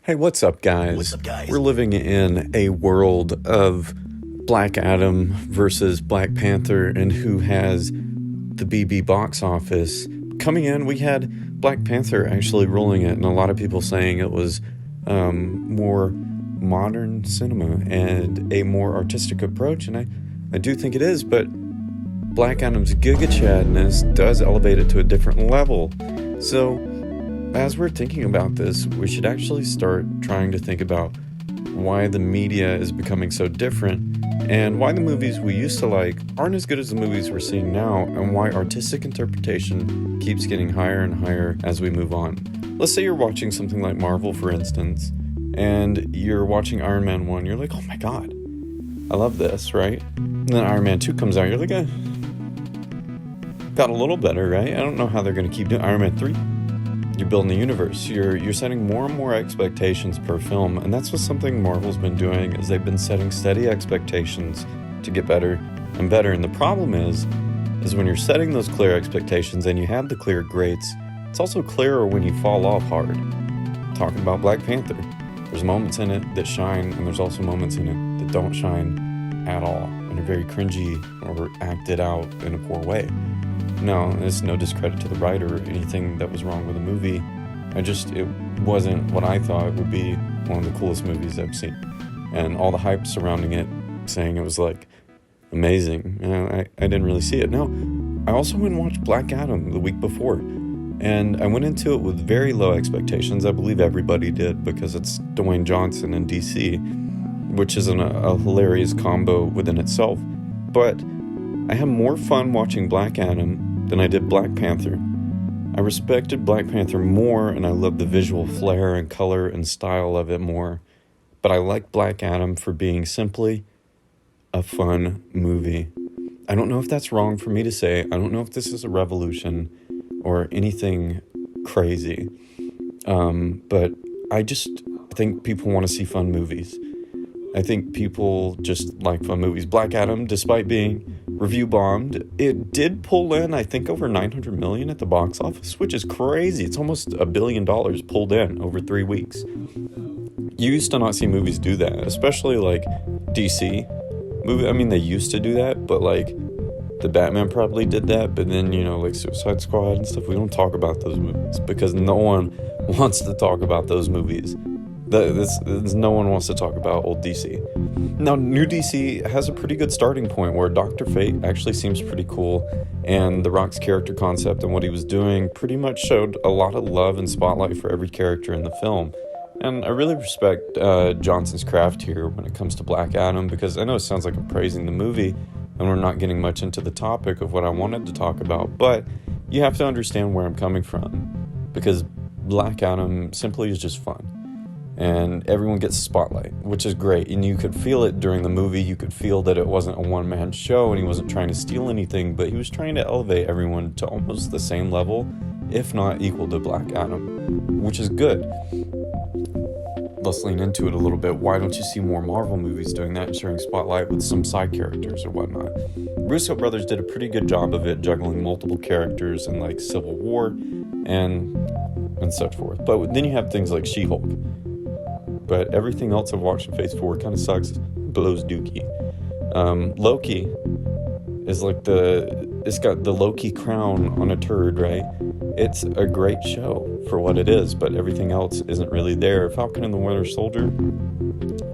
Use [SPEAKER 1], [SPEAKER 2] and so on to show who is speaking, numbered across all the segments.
[SPEAKER 1] Hey, what's up, guys?
[SPEAKER 2] What's up, guys?
[SPEAKER 1] We're living in a world of Black Adam versus Black Panther and who has the BB box office. Coming in, we had Black Panther actually ruling it, and a lot of people saying it was more modern cinema and a more artistic approach, and I do think it is, but Black Adam's Giga Chadness does elevate it to a different level. So, as we're thinking about this, we should actually start trying to think about why the media is becoming so different and why the movies we used to like aren't as good as the movies we're seeing now, and why artistic interpretation keeps getting higher and higher as we move on. Let's say you're watching something like Marvel, for instance, and you're watching Iron Man 1, you're like, oh my god, I love this, right? And then Iron Man 2 comes out, you're like, got a little better, right? I don't know how they're going to keep doing Iron Man 3. You're building the universe. You're setting more and more expectations per film, and that's what something Marvel's been doing, is they've been setting steady expectations to get better and better. And the problem is when you're setting those clear expectations and you have the clear grades, it's also clearer when you fall off hard. Talking about Black Panther, there's moments in it that shine, and there's also moments in it that don't shine at all and are very cringy or acted out in a poor way. No, it's no discredit to the writer or anything that was wrong with the movie. It wasn't what I thought would be one of the coolest movies I've seen. And all the hype surrounding it, saying it was like amazing, I didn't really see it. No, I also went and watched Black Adam the week before, and I went into it with very low expectations. I believe everybody did, because it's Dwayne Johnson in DC, which is a hilarious combo within itself. But I had more fun watching Black Adam than I did Black Panther. I respected Black Panther more, and I loved the visual flair and color and style of it more. But I like Black Adam for being simply a fun movie. I don't know if that's wrong for me to say. I don't know if this is a revolution or anything crazy. But I just think people want to see fun movies. I think people just like fun movies. Black Adam, despite being review bombed, it did pull in, I think, over $900 million at the box office, which is crazy. It's almost $1 billion pulled in over 3 weeks. You used to not see movies do that, especially like DC movie. I mean, they used to do that, but like the Batman probably did that, but then, like Suicide Squad and stuff, we don't talk about those movies because no one wants to talk about those movies. No one wants to talk about old DC. Now, new DC has a pretty good starting point where Dr. Fate actually seems pretty cool, and The Rock's character concept and what he was doing pretty much showed a lot of love and spotlight for every character in the film. And I really respect Johnson's craft here when it comes to Black Adam, because I know it sounds like I'm praising the movie and we're not getting much into the topic of what I wanted to talk about, but you have to understand where I'm coming from, because Black Adam simply is just fun. And everyone gets a spotlight, which is great. And you could feel it during the movie. You could feel that it wasn't a one-man show, and he wasn't trying to steal anything, but he was trying to elevate everyone to almost the same level, if not equal to Black Adam, which is good. Let's lean into it a little bit. Why don't you see more Marvel movies doing that and sharing spotlight with some side characters or whatnot? Russo brothers did a pretty good job of it, juggling multiple characters in like Civil War and such forth. But then you have things like She-Hulk. But everything else I've watched in Phase 4 kind of sucks, blows dookie. Loki is like it's got the Loki crown on a turd, right? It's a great show for what it is, but everything else isn't really there. Falcon and the Winter Soldier,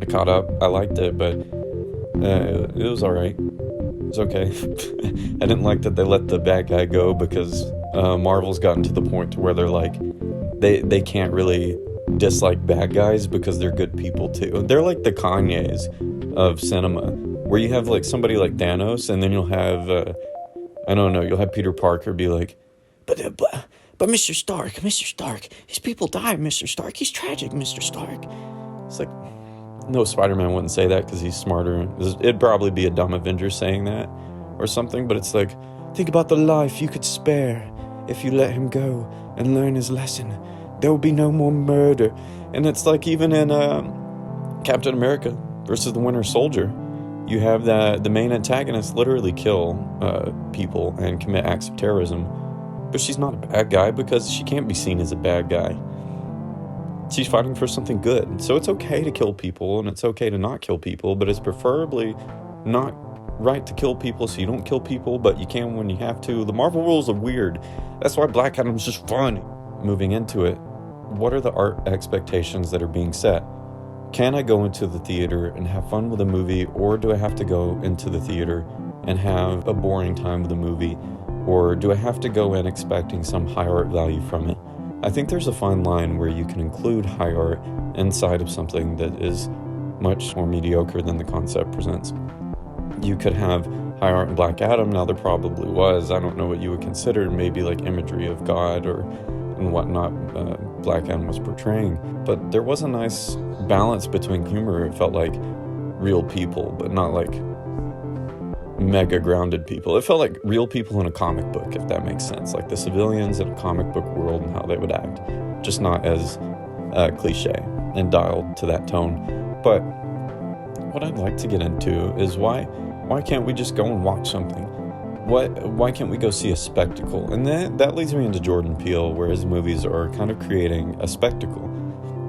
[SPEAKER 1] I caught up, I liked it, but it was alright. It's okay. I didn't like that they let the bad guy go, because Marvel's gotten to the point to where they're like, they can't really dislike bad guys because they're good people too. They're like the Kanyes of cinema, where you have like somebody like Thanos, and then you'll have you'll have Peter Parker be like, but Mr. Stark, his people died, Mr. Stark, he's tragic, Mr. Stark. It's like, no, Spider-Man wouldn't say that because he's smarter. It'd probably be a dumb Avenger saying that or something, but it's like, think about the life you could spare if you let him go and learn his lesson. There will be no more murder. And it's like, even in Captain America versus the Winter Soldier, you have the main antagonist literally kill people and commit acts of terrorism. But she's not a bad guy because she can't be seen as a bad guy. She's fighting for something good. So it's okay to kill people, and it's okay to not kill people, but it's preferably not right to kill people, so you don't kill people, but you can when you have to. The Marvel rules are weird. That's why Black Adam's just fun. Moving into it, what are the art expectations that are being set? Can I go into the theater and have fun with a movie, or do I have to go into the theater and have a boring time with a movie? Or do I have to go in expecting some high art value from it? I think there's a fine line where you can include high art inside of something that is much more mediocre than the concept presents. You could have high art in Black Adam. Now there probably was, I don't know what you would consider, maybe like imagery of God or and whatnot Black Adam was portraying. But there was a nice balance between humor. It felt like real people, but not like mega grounded people. It felt like real people in a comic book, if that makes sense. Like the civilians in a comic book world and how they would act. Just not as cliche and dialed to that tone. But what I'd like to get into is why can't we just go and watch something? Why can't we go see a spectacle? And that leads me into Jordan Peele, where his movies are kind of creating a spectacle.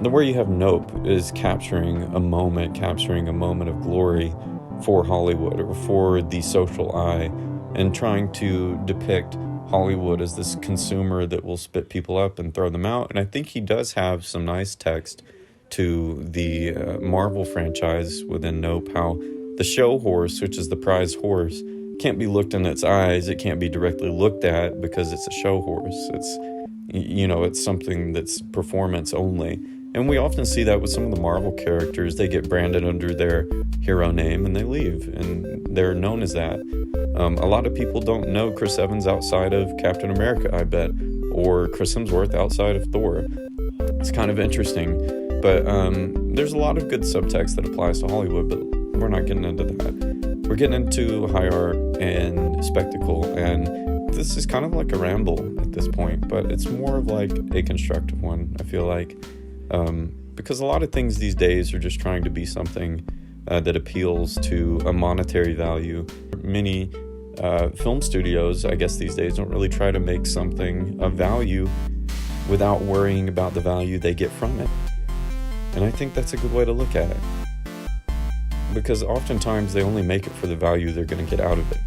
[SPEAKER 1] The Where You Have Nope is capturing a moment of glory for Hollywood or for the social eye, and trying to depict Hollywood as this consumer that will spit people up and throw them out. And I think he does have some nice text to the Marvel franchise within Nope, how the show horse, which is the prize horse, can't be looked in its eyes. It can't be directly looked at because it's a show horse. It's something that's performance only. And we often see that with some of the Marvel characters. They get branded under their hero name and they leave, and they're known as that. A lot of people don't know Chris Evans outside of Captain America, I bet, or Chris Hemsworth outside of Thor. It's kind of interesting, but there's a lot of good subtext that applies to Hollywood, but we're not getting into that. We're getting into high art and spectacle, and this is kind of like a ramble at this point, but it's more of like a constructive one, I feel like. Because a lot of things these days are just trying to be something that appeals to a monetary value. Many film studios, I guess these days, don't really try to make something of value without worrying about the value they get from it. And I think that's a good way to look at it. Because oftentimes they only make it for the value they're going to get out of it.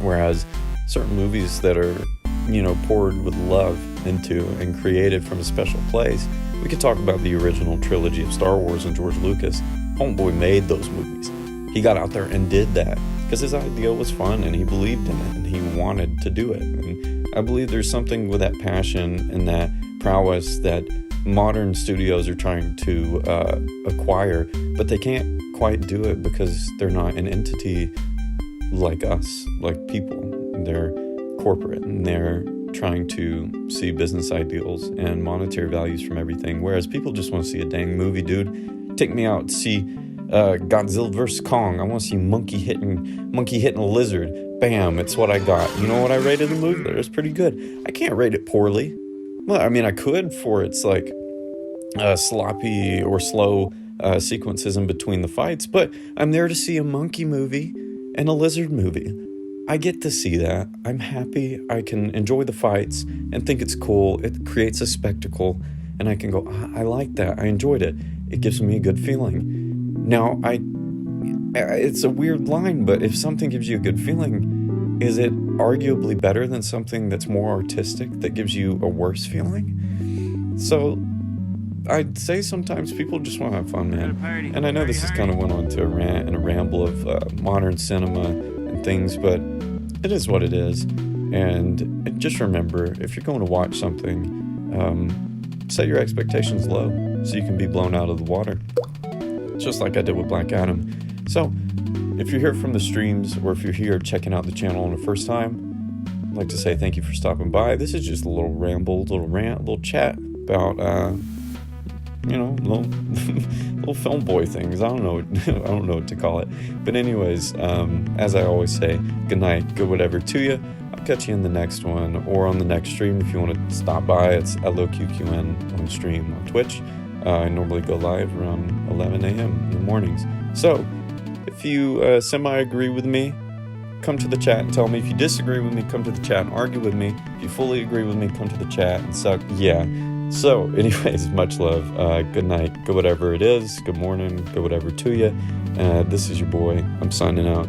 [SPEAKER 1] Whereas certain movies that are, poured with love into and created from a special place. We could talk about the original trilogy of Star Wars and George Lucas. Homeboy made those movies. He got out there and did that because his idea was fun and he believed in it and he wanted to do it. And I believe there's something with that passion and that prowess that modern studios are trying to acquire, but they can't quite do it because they're not an entity like us, like people. They're corporate and they're trying to see business ideals and monetary values from everything, whereas people just want to see a dang movie, dude. Take me out to see Godzilla vs. Kong. I want to see monkey hitting a lizard. Bam, it's what I got. You know what I rated the movie? It was pretty good. I can't rate it poorly. Well, I mean, I could for its like sloppy or slow sequences in between the fights, but I'm there to see a monkey movie and a lizard movie. I get to see that. I'm happy. I can enjoy the fights and think it's cool. It creates a spectacle, and I can go, I like that. I enjoyed it. It gives me a good feeling. Now, it's a weird line, but if something gives you a good feeling, is it arguably better than something that's more artistic that gives you a worse feeling? So I'd say sometimes people just want to have fun, man. And I know this has kind of went on to a rant and a ramble of modern cinema and things, but it is what it is. And just remember, if you're going to watch something, set your expectations low so you can be blown out of the water, just like I did with Black Adam. So if you're here from the streams, or if you're here checking out the channel on the first time, I'd like to say thank you for stopping by. This is just a little ramble, little rant, little chat about little film boy things. I don't know what to call it. But anyways, as I always say, good night, good whatever to you. I'll catch you in the next one, or on the next stream if you want to stop by. It's LOQQN on stream on Twitch. I normally go live around 11 a.m. in the mornings. So if you semi-agree with me, come to the chat and tell me. If you disagree with me, come to the chat and argue with me. If you fully agree with me, come to the chat and suck. Yeah. So, anyways, much love. Good night. Good whatever it is. Good morning. Good whatever to you. This is your boy. I'm signing out.